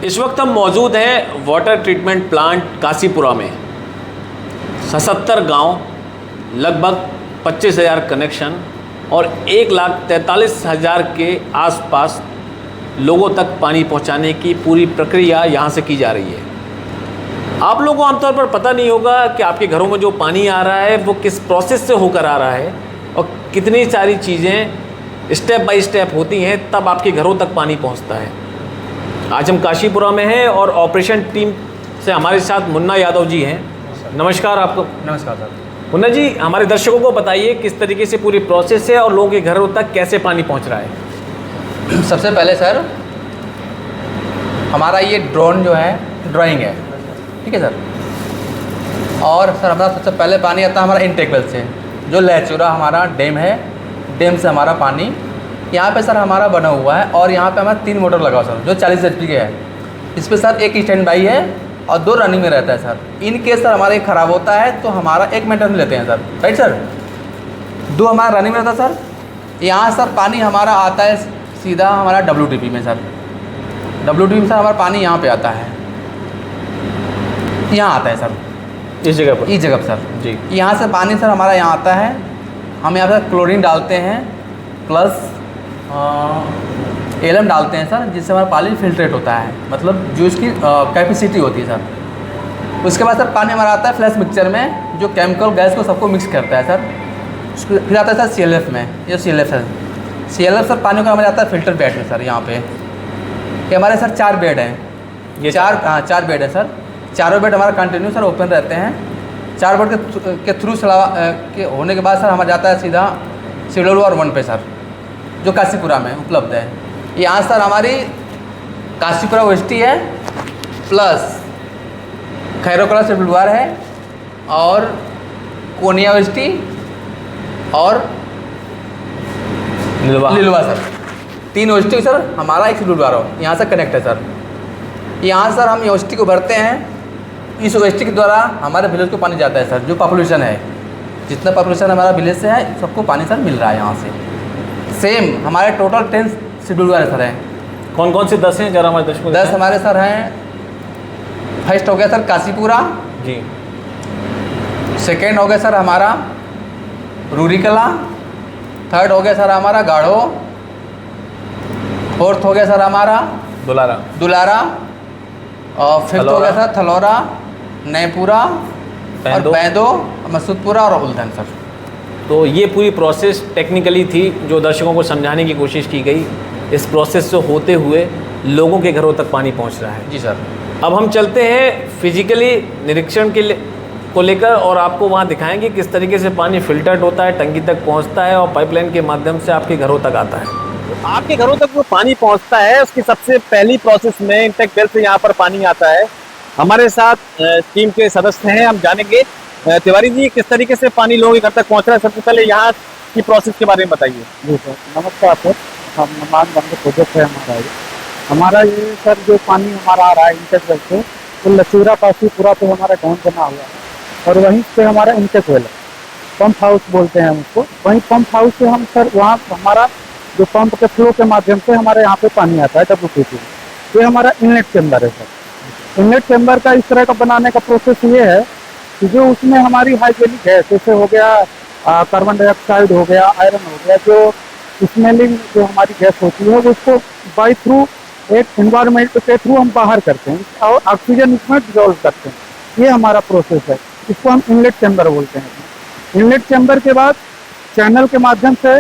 इस वक्त हम मौजूद हैं वाटर ट्रीटमेंट प्लांट काशीपुरा में। 77 गांव, लगभग 25,000 कनेक्शन और 1,43,000 के आसपास लोगों तक पानी पहुंचाने की पूरी प्रक्रिया यहां से की जा रही है। आप लोगों को आमतौर पर पता नहीं होगा कि आपके घरों में जो पानी आ रहा है वो किस प्रोसेस से होकर आ रहा है और कितनी सारी चीज़ें स्टेप बाय स्टेप होती हैं, तब आपके घरों तक पानी पहुंचता है। आज हम काशीपुरा में हैं और ऑपरेशन टीम से हमारे साथ मुन्ना यादव जी हैं। नमस्कार आपको। नमस्कार सर। मुन्ना जी, हमारे दर्शकों को बताइए किस तरीके से पूरी प्रोसेस है और लोगों के घरों तक कैसे पानी पहुंच रहा है। सबसे पहले सर, हमारा ये ड्रोन जो है ड्राइंग है, ठीक है सर। और सर हमारा सबसे पहले पानी आता है हमारा इनटेक वेल से, जो लहचूरा हमारा डैम है, डैम से हमारा पानी यहाँ पे सर हमारा बना हुआ है। और यहाँ पे हमारा 3 मोटर लगा हुआ सर, जो 40 HP के है। इस पर सर एक स्टैंड बाई है और 2 रनिंग में रहता है सर। इन केस सर हमारा एक ख़राब होता है तो हमारा 1 मेंटेनेंस लेते हैं सर, राइट सर। 2 हमारा रनिंग में रहता है सर। यहाँ सर पानी हमारा आता है सीधा हमारा WTP में सर। WTP में सर हमारा पानी यहाँ पे आता है, यहाँ आता है सर, इस जगह पर। इस जगह पर सर जी। यहाँ से पानी सर हमारा यहाँ आता है। हम यहाँ पर क्लोरीन डालते हैं प्लस एलम डालते हैं सर, जिससे हमारा पानी फिल्ट्रेट होता है, मतलब जो इसकी कैपेसिटी होती है सर। उसके बाद सर पानी हमारा आता है फ्लैश मिक्सचर में, जो केमिकल गैस को सबको मिक्स करता है सर। फिर आता है सर CLF में, ये CLF है। CLF सर पानी को हमारे आता है फिल्टर बेड में सर। यहाँ पे ये हमारे सर 4 बेड हैं, ये 4 बेड है सर। चारों बेड हमारा कंटिन्यू सर ओपन रहते हैं। 4 बेड के थ्रू के होने के बाद सर हमारा जाता है सीधा शेड्यूल वार 1 पे सर, जो काशीपुरा में उपलब्ध है। यहाँ सर हमारी काशीपुरा OST है प्लस खैरोकला शेड्यूल वार है और कोनिया OST और लिलवा सर। 3 OST सर हमारा एक शेड्यूल वार हो यहाँ से कनेक्ट है सर। यहाँ सर हम OST को भरते हैं। इस OST के द्वारा हमारे विलेज को पानी जाता है सर। जो पॉपुलेशन है, जितना पॉपुलेशन हमारा विलेज से है, सबको पानी सर मिल रहा है यहाँ से। सेम हमारे टोटल 10 शेड्यूल वाले सर हैं। कौन कौन से 10 हैं जरा हमारे दर्शकों को 10 हमारे सर हैं। फर्स्ट हो गया सर काशीपुरा जी। सेकेंड हो गया सर हमारा रूरीकला। थर्ड हो गया सर हमारा गाढ़ो। फोर्थ हो गया सर हमारा दुलारा। और फिफ्थ हो गया सर थलौरा, नैपुरा और पैदो, मसूदपुरा और उल्धन सर। तो ये पूरी प्रोसेस टेक्निकली थी जो दर्शकों को समझाने की कोशिश की गई। इस प्रोसेस से होते हुए लोगों के घरों तक पानी पहुंच रहा है। जी सर। अब हम चलते हैं फिजिकली निरीक्षण को लेकर और आपको वहाँ दिखाएंगे किस तरीके से पानी फिल्टर्ड होता है, टंकी तक पहुँचता है और पाइपलाइन के माध्यम से आपके घरों तक आता है। आपके घरों तक जो पानी पहुँचता है उसकी सबसे पहली प्रोसेस में इंटेक वेल से यहाँ पर पानी आता है। हमारे साथ टीम के सदस्य हैं, हम जानेंगे। तिवारी जी, किस तरीके से पानी लोगों के घर तक पहुँच रहा है, सबसे पहले यहाँ की प्रोसेस के बारे में बताइए। जी सर, नमस्कार सर। हम नमान बंद प्रोजेक्ट है हमारा ये सर, जो पानी हमारा आ रहा है इंटेक वेल से, तो लचूरा काशीपुरा पे हमारा गाँव बना हुआ है और वहीं पे हमारा इंटेक वेल है, पंप हाउस बोलते हैं हम उसको। वहीं पंप हाउस से हम सर वहाँ हमारा जो पंप के फ्लो के माध्यम से हमारे यहाँ पे पानी आता है WTP। ये हमारा इनलेट चैम्बर है सर। इनलेट चैम्बर का इस तरह का बनाने का प्रोसेस ये है कि जो उसमें हमारी हाइजेनिक गैस, जैसे हो गया कार्बन डाइऑक्साइड हो गया, आयरन हो गया, जो स्मेलिंग जो हमारी गैस होती है, वो उसको बाई थ्रू एक इन्वायरमेंट के थ्रू हम बाहर करते हैं और ऑक्सीजन इसमें डिजोल्व करते हैं। ये हमारा प्रोसेस है, इसको हम इनलेट चैम्बर बोलते हैं। इनलेट चैम्बर के बाद चैनल के माध्यम से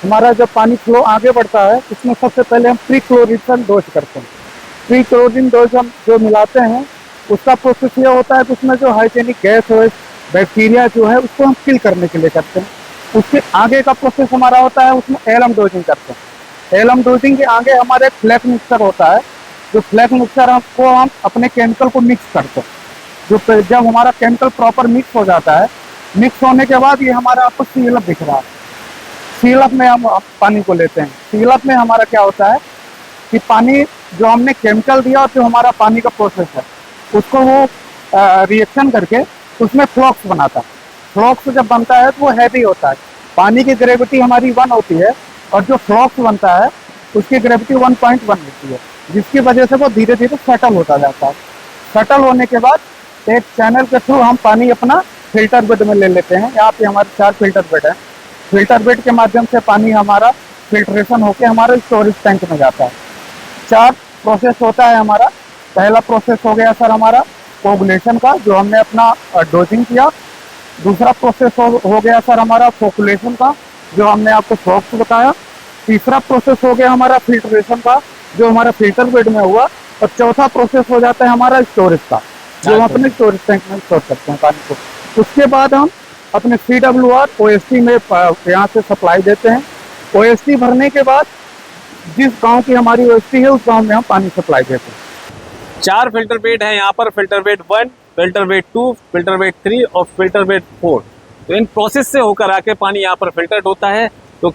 हमारा जब पानी फ्लो आगे बढ़ता है, उसमें सबसे पहले हम प्री क्लोरीनेशन डोज करते हैं। प्री क्लोरीन डोज हम जो मिलाते हैं, उसका प्रोसेस ये होता है कि उसमें जो हाइजेनिक गैस हो, बैक्टीरिया जो है, उसको हम किल करने के लिए करते हैं। उसके आगे का प्रोसेस हमारा होता है, उसमें एलम डोजिंग करते हैं। एलम डोजिंग के आगे हमारा एक फ्लैक मिक्सर होता है, जो फ्लैक मिक्सर को हम अपने केमिकल को मिक्स करते हैं। जो जब हमारा केमिकल प्रॉपर मिक्स हो जाता है, मिक्स होने के बाद ये हमारा आपको CLF दिख रहा है। CLF में हम पानी को लेते हैं। CLF में हमारा क्या होता है कि पानी जो हमने केमिकल दिया और जो हमारा पानी का प्रोसेस है, उसको वो रिएक्शन करके उसमें फ्लॉक्स बनाता है। फ्लॉक्स जब बनता है तो वो हैवी होता है। पानी की ग्रेविटी हमारी 1 होती है और जो फ्लॉक्स बनता है उसकी ग्रेविटी 1.1 होती है, जिसकी वजह से वो धीरे धीरे सेटल होता जाता है। सेटल होने के बाद एक चैनल के थ्रू हम पानी अपना फिल्टर बेड में ले लेते हैं। यहाँ पे हमारे 4 फिल्टर बेड हैं। फिल्टर बेड के माध्यम से पानी हमारा फिल्ट्रेशन होकर हमारे स्टोरेज टैंक में जाता है। 4 प्रोसेस होता है हमारा। पहला प्रोसेस हो गया सर हमारा कोगुलेशन का, जो हमने अपना डोजिंग किया। दूसरा प्रोसेस हो गया सर हमारा फोकुलेशन का, जो हमने आपको फोक्स बताया। तीसरा प्रोसेस हो गया हमारा फिल्ट्रेशन का, जो हमारा फिल्टर बेड में हुआ। और चौथा प्रोसेस हो जाता है हमारा स्टोरेज का, जो हम अपने स्टोरेज टैंक में स्टोर करते हैं पानी को। उसके बाद हम अपने CWR OST में यहाँ से सप्लाई देते हैं। OST भरने के बाद जिस गांव की हमारी OST है उस गांव में हम पानी सप्लाई देते हैं। 4 फिल्टर बेड हैं यहाँ पर, filter bed 1, filter bed 2, filter bed 3 और फिल्टर बेड 4। तो इन प्रोसेस से होकर आके पानी यहाँ पर फिल्टर्ड होता है। तो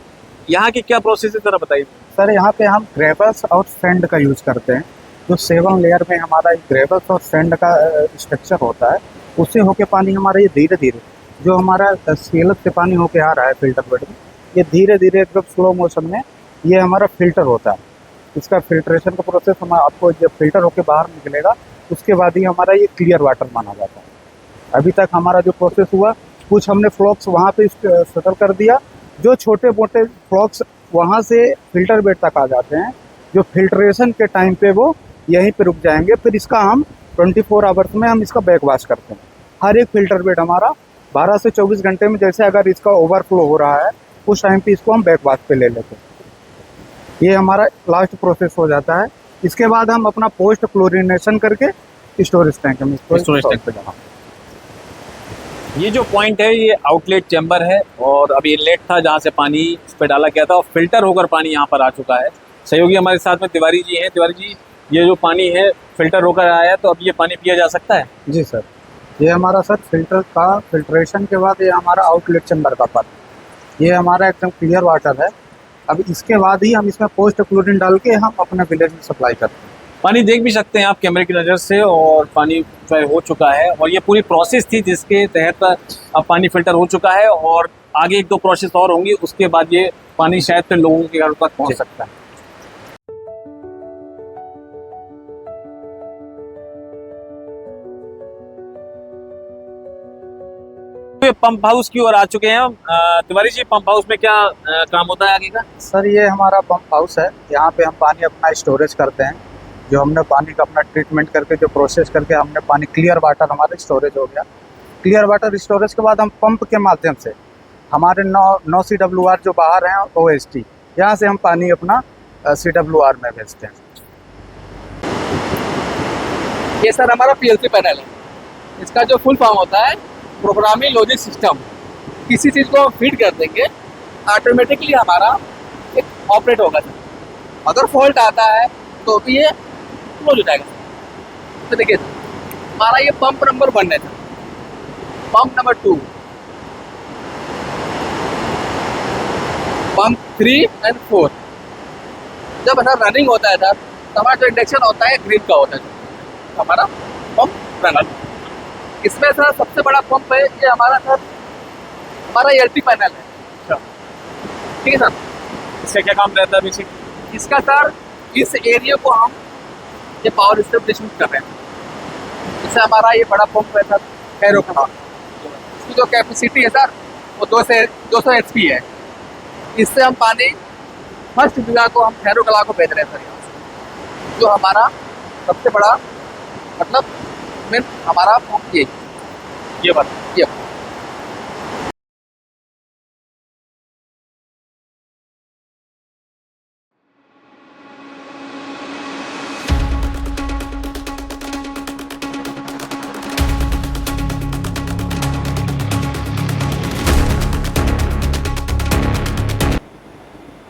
यहाँ की क्या प्रोसेस है जरा बताइए। सर यहाँ पे हम ग्रेवल्स और सैंड का यूज करते हैं। जो 7 लेयर में हमारा ग्रेवल्स और सैंड का स्ट्रक्चर होता है, उससे होके पानी हमारा ये धीरे धीरे जो हमारा सीलत से पानी होके आ रहा है फिल्टर बेड में, ये धीरे धीरे एकदम स्लो मोशन में ये हमारा फिल्टर होता है। इसका फिल्ट्रेशन का प्रोसेस हम आपको जब फिल्टर होके बाहर निकलेगा उसके बाद ही हमारा ये क्लियर वाटर माना जाता है। अभी तक हमारा जो प्रोसेस हुआ, कुछ हमने फ्लॉक्स वहाँ पे सेटल कर दिया। जो छोटे मोटे फ्लॉक्स वहाँ से फिल्टर बेड तक आ जाते हैं, जो फिल्ट्रेशन के टाइम पे वो यहीं पे रुक जाएंगे। फिर इसका हम 24 आवर्स में हम इसका बैक वॉश करते हैं। हर एक फिल्टर बेड हमारा 12 से 24 घंटे में, जैसे अगर इसका ओवरफ्लो हो रहा है उस टाइम पे इसको हम बैक वॉश पे ले लेते हैं। ये हमारा लास्ट प्रोसेस हो जाता है। इसके बाद हम अपना पोस्ट क्लोरिनेशन करके स्टोरेज टैंक में स्टोरेज टैंक पे जाना। ये जो पॉइंट है ये आउटलेट चैम्बर है और अभी इनलेट था जहाँ से पानी इस पर डाला गया था और फिल्टर होकर पानी यहाँ पर आ चुका है। सहयोगी हमारे साथ में तिवारी जी हैं। तिवारी जी, ये जो पानी है फिल्टर होकर आया है, तो अब ये पानी पिया जा सकता है? जी सर, ये हमारा सर फिल्टर का फिल्ट्रेशन के बाद ये हमारा आउटलेट चैम्बर का पानी, ये हमारा एकदम क्लियर वाटर है। अब इसके बाद ही हम इसमें पोस्ट क्लोरीन डाल के हम अपने विलेज में सप्लाई करते हैं। पानी देख भी सकते हैं आप कैमरे की नज़र से, और पानी फिल्टर हो चुका है और ये पूरी प्रोसेस थी जिसके तहत अब पानी फिल्टर हो चुका है। और आगे 1-2 प्रोसेस और होंगी, उसके बाद ये पानी शायद फिर लोगों के घर तक पहुँच सकता है। पंप हाउस की ओर आ चुके हैं हम। तिवारी जी, पंप हाउस में क्या काम होता है आगे का? सर ये हमारा पंप हाउस है। यहाँ पे हम पानी अपना स्टोरेज करते हैं। जो हमने पानी का अपना ट्रीटमेंट करके जो प्रोसेस करके हमने पानी क्लियर वाटर हमारे स्टोरेज हो गया। क्लियर वाटर स्टोरेज के बाद हम पंप के माध्यम से हमारे 9 CWR जो बाहर हैं OST, यहाँ से हम पानी अपना CWR में भेजते हैं। ये सर हमारा PLC पैनल है। इसका जो फुल फॉर्म होता है प्रोग्रामिंग लॉजिक सिस्टम। किसी चीज़ को फीड कर देंगे, ऑटोमेटिकली हमारा एक ऑपरेट होगा। अगर फॉल्ट आता है तो भी ये क्लोज हो जाएगा। तो देखिए हमारा ये पंप नंबर 1 है। पंप नंबर 2, पंप 3 और 4 जब ऐसा रनिंग होता है सर, तो हमारा जो इंडक्शन होता है ग्रिड का होता है हमारा पंप रनर। इसमें सर सबसे बड़ा पंप है ये हमारा सर, हमारा LT पैनल है। ठीक है सर, इसका क्या काम रहता है बेसिक? इसका सर इस एरिया को हम ये पावर स्टेशन कर रहे हैं। इससे हमारा ये बड़ा पंप है सर कैरो का। इसकी जो कैपेसिटी है सर वो 200 HP है। इससे हम पानी फर्स्ट जगह को हम खैरो कला को भेज रहे हैं सर यहाँ से। जो हमारा सबसे बड़ा मतलब मेन हमारा पंप ये बात ये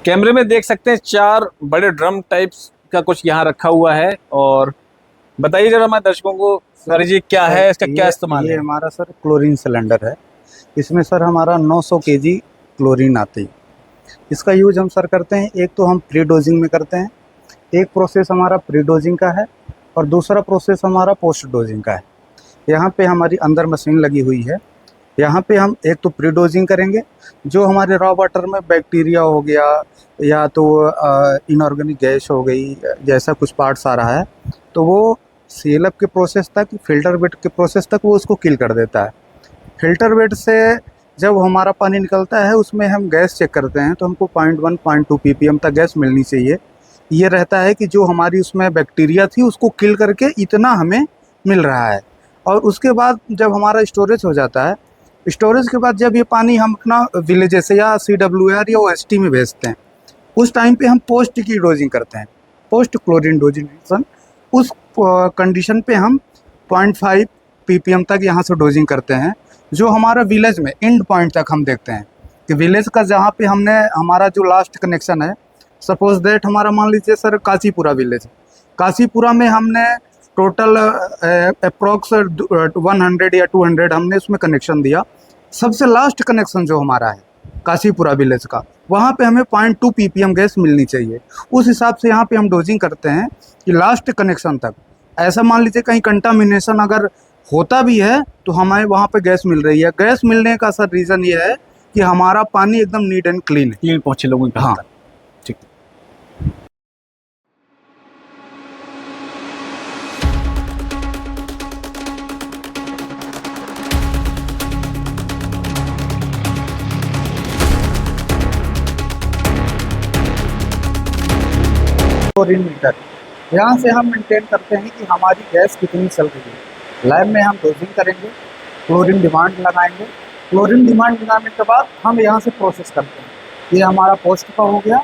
कैमरे में देख सकते हैं 4 बड़े ड्रम टाइप्स का कुछ यहाँ रखा हुआ है। और बताइए जरा हमारे दर्शकों को, सर जी क्या है, इसका क्या इस्तेमाल है? ये हमारा सर क्लोरीन सिलेंडर है। इसमें सर हमारा 900 kg क्लोरीन आती है। इसका यूज हम सर करते हैं, एक तो हम प्री डोजिंग में करते हैं। एक प्रोसेस हमारा प्री डोजिंग का है और दूसरा प्रोसेस हमारा पोस्ट डोजिंग का है। यहाँ पे हमारी अंदर मशीन लगी हुई है। यहाँ पे हम एक तो प्री डोजिंग करेंगे, जो हमारे रॉ वाटर में बैक्टीरिया हो गया या तो इनऑर्गेनिक गैस हो गई, जैसा कुछ पार्ट्स आ रहा है, तो वो सीएलएफ के प्रोसेस तक, फिल्टर बेड के प्रोसेस तक वो उसको किल कर देता है। फिल्टर बेड से जब हमारा पानी निकलता है उसमें हम गैस चेक करते हैं, तो हमको 0.1 0.2 ppm तक गैस मिलनी चाहिए। ये रहता है कि जो हमारी उसमें बैक्टीरिया थी उसको किल करके इतना हमें मिल रहा है। और उसके बाद जब हमारा स्टोरेज हो जाता है, स्टोरेज के बाद जब ये पानी हम अपना विलेजेस या CWR या OST में भेजते हैं, उस टाइम पे हम पोस्ट की डोजिंग करते हैं, पोस्ट क्लोरीन डोजिंग। उस कंडीशन पे हम 0.5 ppm तक यहाँ से डोजिंग करते हैं, जो हमारा विलेज में एंड पॉइंट तक हम देखते हैं कि विलेज का जहाँ पे हमने हमारा जो लास्ट कनेक्शन है, सपोज दैट हमारा मान लीजिए सर काशीपुरा विलेज, काशीपुरा में हमने टोटल अप्रोक्स 100 या 200 हमने उसमें कनेक्शन दिया। सबसे लास्ट कनेक्शन जो हमारा है काशीपुरा विलेज का, वहाँ पे हमें 0.2 ppm गैस मिलनी चाहिए। उस हिसाब से यहाँ पे हम डोजिंग करते हैं कि लास्ट कनेक्शन तक। ऐसा मान लीजिए कहीं कंटामिनेशन अगर होता भी है तो हमें वहाँ पे गैस मिल रही है। गैस मिलने का सर रीज़न ये है कि हमारा पानी एकदम नीट एंड क्लीन है, क्लीन पहुँचे लोगों के हाँ। ठीक। क्लोरीन मीटर, यहाँ से हम मेंटेन करते हैं कि हमारी गैस कितनी चल रही है। लैब में हम डोजिंग करेंगे, क्लोरीन डिमांड लगाएंगे, क्लोरीन डिमांड लगाने के बाद हम यहाँ से प्रोसेस करते हैं। ये हमारा पोस्ट का हो गया,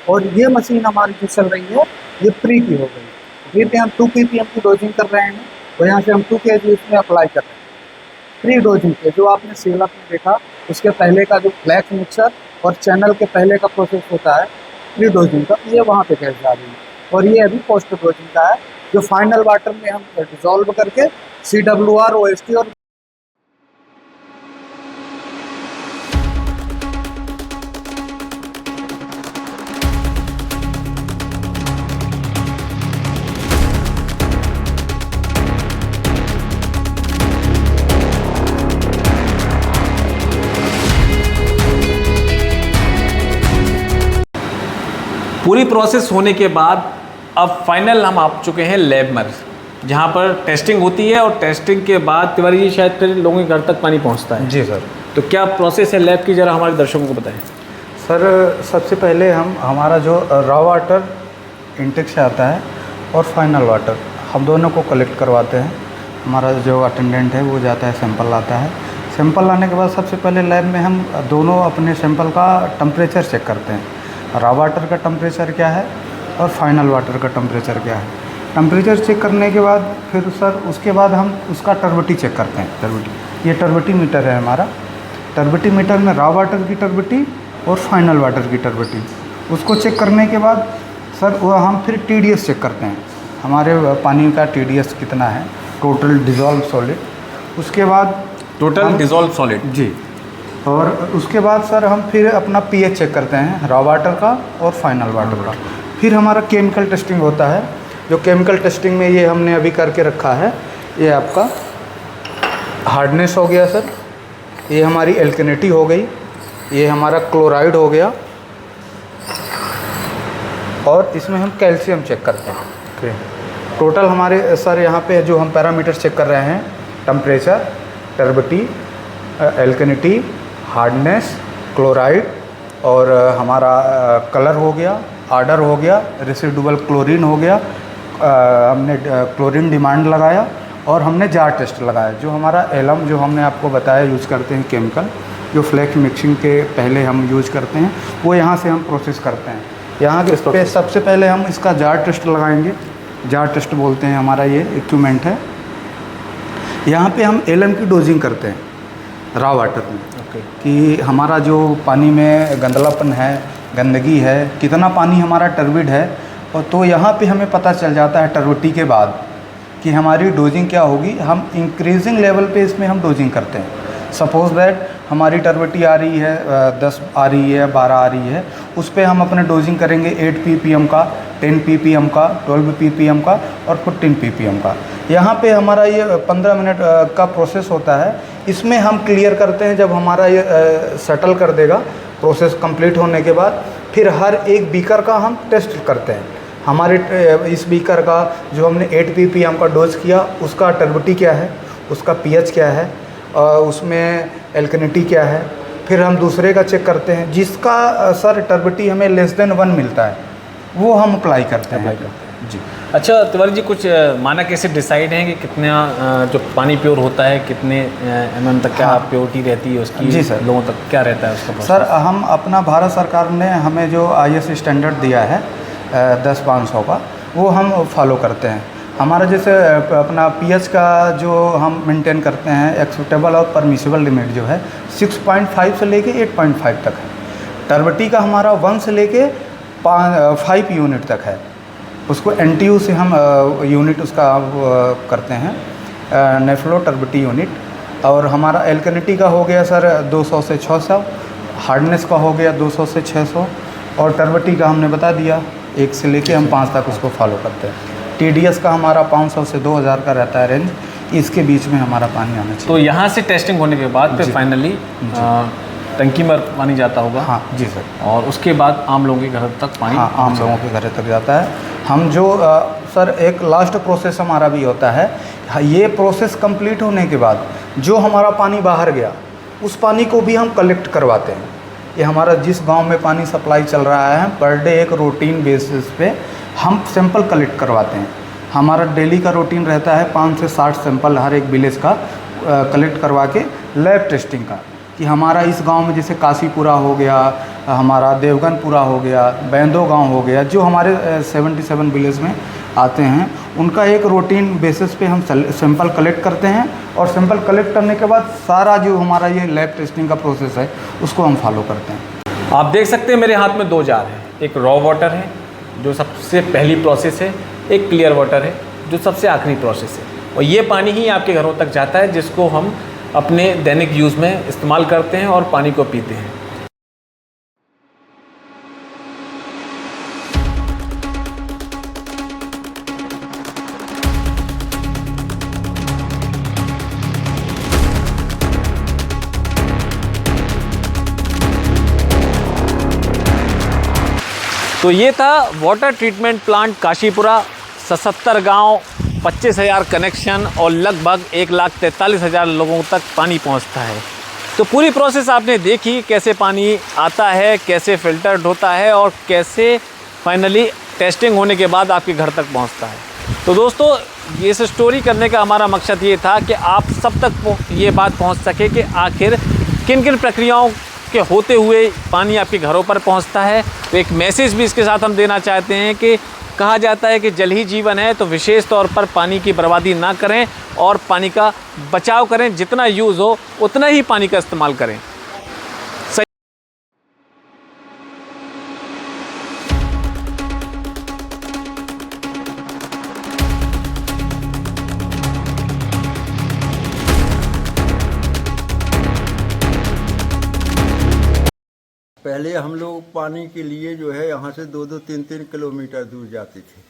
और ये मशीन हमारी जो चल रही है ये प्री की हो गई। ये पे हम 2 ppm की डोजिंग कर रहे हैं, तो यहाँ से हम 2 kg इसमें अप्लाई कर रहे हैं। प्री डोजिंग पे जो आपने सीएलएफ में देखा, उसके पहले का जो फ्लैक्स मिक्सर और चैनल के पहले का प्रोसेस होता है प्री डोजिंग का, ये वहाँ पे गैस जा रही है। और ये अभी पोस्ट डोजिंग का है, जो फाइनल वाटर में हम डिजोल्व करके CWR, OST और पूरी प्रोसेस होने के बाद अब फाइनल हम आ चुके हैं लैब में, जहाँ पर टेस्टिंग होती है, और टेस्टिंग के बाद तिवारी जी शायद फिर लोगों के घर तक पानी पहुँचता है। जी सर। तो क्या प्रोसेस है लैब की, ज़रा हमारे दर्शकों को बताएं। सर सबसे पहले हम हमारा जो रॉ वाटर इंटेक से आता है और फाइनल वाटर, हम दोनों को कलेक्ट करवाते हैं। हमारा जो अटेंडेंट है वो जाता है, सैंपल लाता है। सैंपल लाने के बाद सबसे पहले लैब में हम दोनों अपने सैंपल का टेम्परेचर चेक करते हैं, रॉ वाटर का टेम्परेचर क्या है और फाइनल वाटर का टेम्परेचर क्या है। टेम्परेचर चेक करने के बाद फिर सर उसके बाद हम उसका टर्बिटी चेक करते हैं। टर्बिटी, ये टर्बिटी मीटर है हमारा। टर्बिटी मीटर में रॉ वाटर की टर्बिटी और फाइनल वाटर की टर्बिटी, उसको चेक करने के बाद सर वो हम फिर TDS चेक करते हैं, हमारे पानी का TDS कितना है, टोटल डिज़ोल्व सॉलिड। उसके बाद टोटल डिज़ोल्व सॉलिड जी। और उसके बाद सर हम फिर अपना pH चेक करते हैं, रॉ वाटर का और फाइनल वाटर का। फिर हमारा केमिकल टेस्टिंग होता है, जो केमिकल टेस्टिंग में ये हमने अभी करके रखा है। ये आपका हार्डनेस हो गया सर, ये हमारी एल्केनिटी हो गई, ये हमारा क्लोराइड हो गया, और इसमें हम कैल्शियम चेक करते हैं। टोटल हमारे सर यहाँ पे जो हम पैरामीटर चेक कर रहे हैं, टेम्परेचर, टर्बिटी, एल्केनिटी, हार्डनेस, क्लोराइड, और हमारा कलर हो गया, आर्डर हो गया, रेसिडुअल क्लोरीन हो गया, हमने क्लोरीन डिमांड लगाया, और हमने जार टेस्ट लगाया। जो हमारा एलम जो हमने आपको बताया यूज़ करते हैं केमिकल, जो फ्लैक्स मिक्सिंग के पहले हम यूज़ करते हैं, वो यहाँ से हम प्रोसेस करते हैं। यहाँ पे सबसे पहले हम इसका जार टेस्ट लगाएंगे। जार टेस्ट बोलते हैं, हमारा ये इक्विपमेंट है। यहाँ पे हम एलम की डोजिंग करते हैं रॉ वाटर में, कि हमारा जो पानी में गंदलापन है, गंदगी है, कितना पानी हमारा टर्बिड है। और तो यहाँ पे हमें पता चल जाता है टर्बिटी के बाद कि हमारी डोजिंग क्या होगी। हम इंक्रीजिंग लेवल पे इसमें हम डोजिंग करते हैं। सपोज दैट हमारी टर्बिटी आ रही है 10 आ रही है, 12 आ रही है, उस पर हम अपने डोजिंग करेंगे 8 ppm का, 10 ppm का, 12 ppm का और 15 ppm का। यहाँ पे हमारा ये 15 मिनट का प्रोसेस होता है। इसमें हम क्लियर करते हैं। जब हमारा ये सेटल कर देगा प्रोसेस कंप्लीट होने के बाद, फिर हर एक बीकर का हम टेस्ट करते हैं। हमारे इस बीकर का जो हमने 8 ppm का डोज किया, उसका टर्बिडिटी क्या है, उसका pH क्या है, उसमें एल्कनिटी क्या है। फिर हम दूसरे का चेक करते हैं, जिसका सर टर्बिडिटी हमें लेस देन 1 मिलता है, वो हम अप्लाई करते हैं जी। अच्छा तिवारी जी, कुछ मानक कैसे डिसाइड हैं कि कितना जो पानी प्योर होता है, कितने mm तक क्या प्योरिटी रहती है उसकी? जी सर। लोगों तक क्या रहता है उसका? सर हम अपना भारत सरकार ने हमें जो IS स्टैंडर्ड दिया है 10-500 का, वो हम फॉलो करते हैं। हमारा जैसे अपना pH का जो हम मेंटेन करते हैं, एक्सेप्टेबल और परमिसिबल लिमिट जो है 6.5 से लेके 8.5 तक है। टर्बिडिटी का हमारा 1 से लेके 5 यूनिट तक है। उसको NTU से हम यूनिट उसका करते हैं, नेफ्लो टर्बिडिटी यूनिट। और हमारा एल्कनिटी का हो गया सर 200 से 600, हार्डनेस का हो गया 200 से 600, और टर्बिडिटी का हमने बता दिया 1 से लेके हम 5 तक उसको फॉलो करते हैं। TDS का हमारा 500 से 2000 का रहता है रेंज, इसके बीच में हमारा पानी आना चाहिए। तो यहाँ से टेस्टिंग होने के बाद फिर फाइनली टंकी में पानी जाता होगा? हाँ जी सर। और उसके बाद आम लोगों के घर तक पानी? हाँ, आम लोगों के घर तक जाता है। हम जो सर एक लास्ट प्रोसेस हमारा भी होता है, ये प्रोसेस कंप्लीट होने के बाद जो हमारा पानी बाहर गया, उस पानी को भी हम कलेक्ट करवाते हैं। ये हमारा जिस गांव में पानी सप्लाई चल रहा है, पर डे एक रूटीन बेसिस पे हम सैंपल कलेक्ट करवाते हैं। हमारा डेली का रूटीन रहता है 5 से 60 सैंपल हर एक विलेज का कलेक्ट करवा के लैब टेस्टिंग का, कि हमारा इस गांव में जैसे काशीपुरा हो गया, हमारा देवगनपुरा हो गया, बैंदो गांव हो गया, जो हमारे 77 विलेज में आते हैं, उनका एक रूटीन बेसिस पे हम सैंपल कलेक्ट करते हैं। और सैंपल कलेक्ट करने के बाद सारा जो हमारा ये लैब टेस्टिंग का प्रोसेस है, उसको हम फॉलो करते हैं। आप देख सकते हैं मेरे हाथ में 2 जार हैं। एक रॉ वाटर है जो सबसे पहली प्रोसेस है, एक क्लियर वाटर है जो सबसे आखिरी प्रोसेस है। और ये पानी ही आपके घरों तक जाता है, जिसको हम अपने दैनिक यूज़ में इस्तेमाल करते हैं और पानी को पीते हैं। तो ये था वाटर ट्रीटमेंट प्लांट काशीपुरा। 77 गांव, 25,000 कनेक्शन और लगभग 1,43,000 लोगों तक पानी पहुंचता है। तो पूरी प्रोसेस आपने देखी, कैसे पानी आता है, कैसे फ़िल्टर्ड होता है और कैसे फाइनली टेस्टिंग होने के बाद आपके घर तक पहुंचता है। तो दोस्तों, ये इस स्टोरी करने का हमारा मकसद ये था कि आप सब तक ये बात पहुंच सके कि आखिर किन किन प्रक्रियाओं के होते हुए पानी आपके घरों पर पहुंचता है। तो एक मैसेज भी इसके साथ हम देना चाहते हैं कि कहा जाता है कि जल ही जीवन है, तो विशेष तौर पर पानी की बर्बादी ना करें और पानी का बचाव करें। जितना यूज़ हो उतना ही पानी का इस्तेमाल करें। पहले हम लोग पानी के लिए जो है यहाँ से 2-2, 3-3 किलोमीटर दूर जाते थे,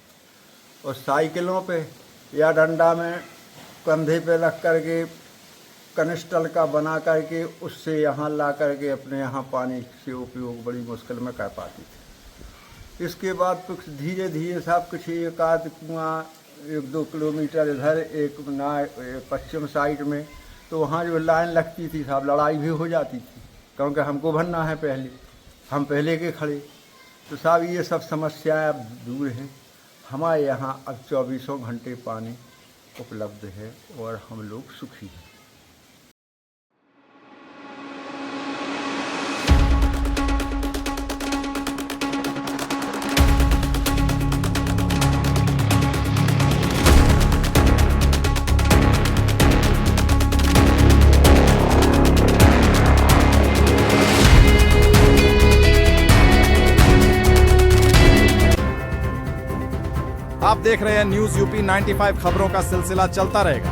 और साइकिलों पे या डंडा में कंधे पे रख करके कनिस्टल का बना करके उससे यहाँ ला करके अपने यहाँ पानी से उपयोग बड़ी मुश्किल में कर पाते थे। इसके बाद कुछ धीरे धीरे सब कुछ एक आध कुआँ 1-2 किलोमीटर इधर, एक पश्चिम साइड में, तो वहाँ जो लाइन लगती थी साहब, लड़ाई भी हो जाती थी, क्योंकि हमको भरना है पहले, हम पहले के खड़े। तो साहब ये सब समस्याएं अब दूर हैं। हमारे यहाँ अब 24 घंटे पानी उपलब्ध है और हम लोग सुखी हैं। आप देख रहे हैं न्यूज यूपी 95 खबरों का सिलसिला चलता रहेगा।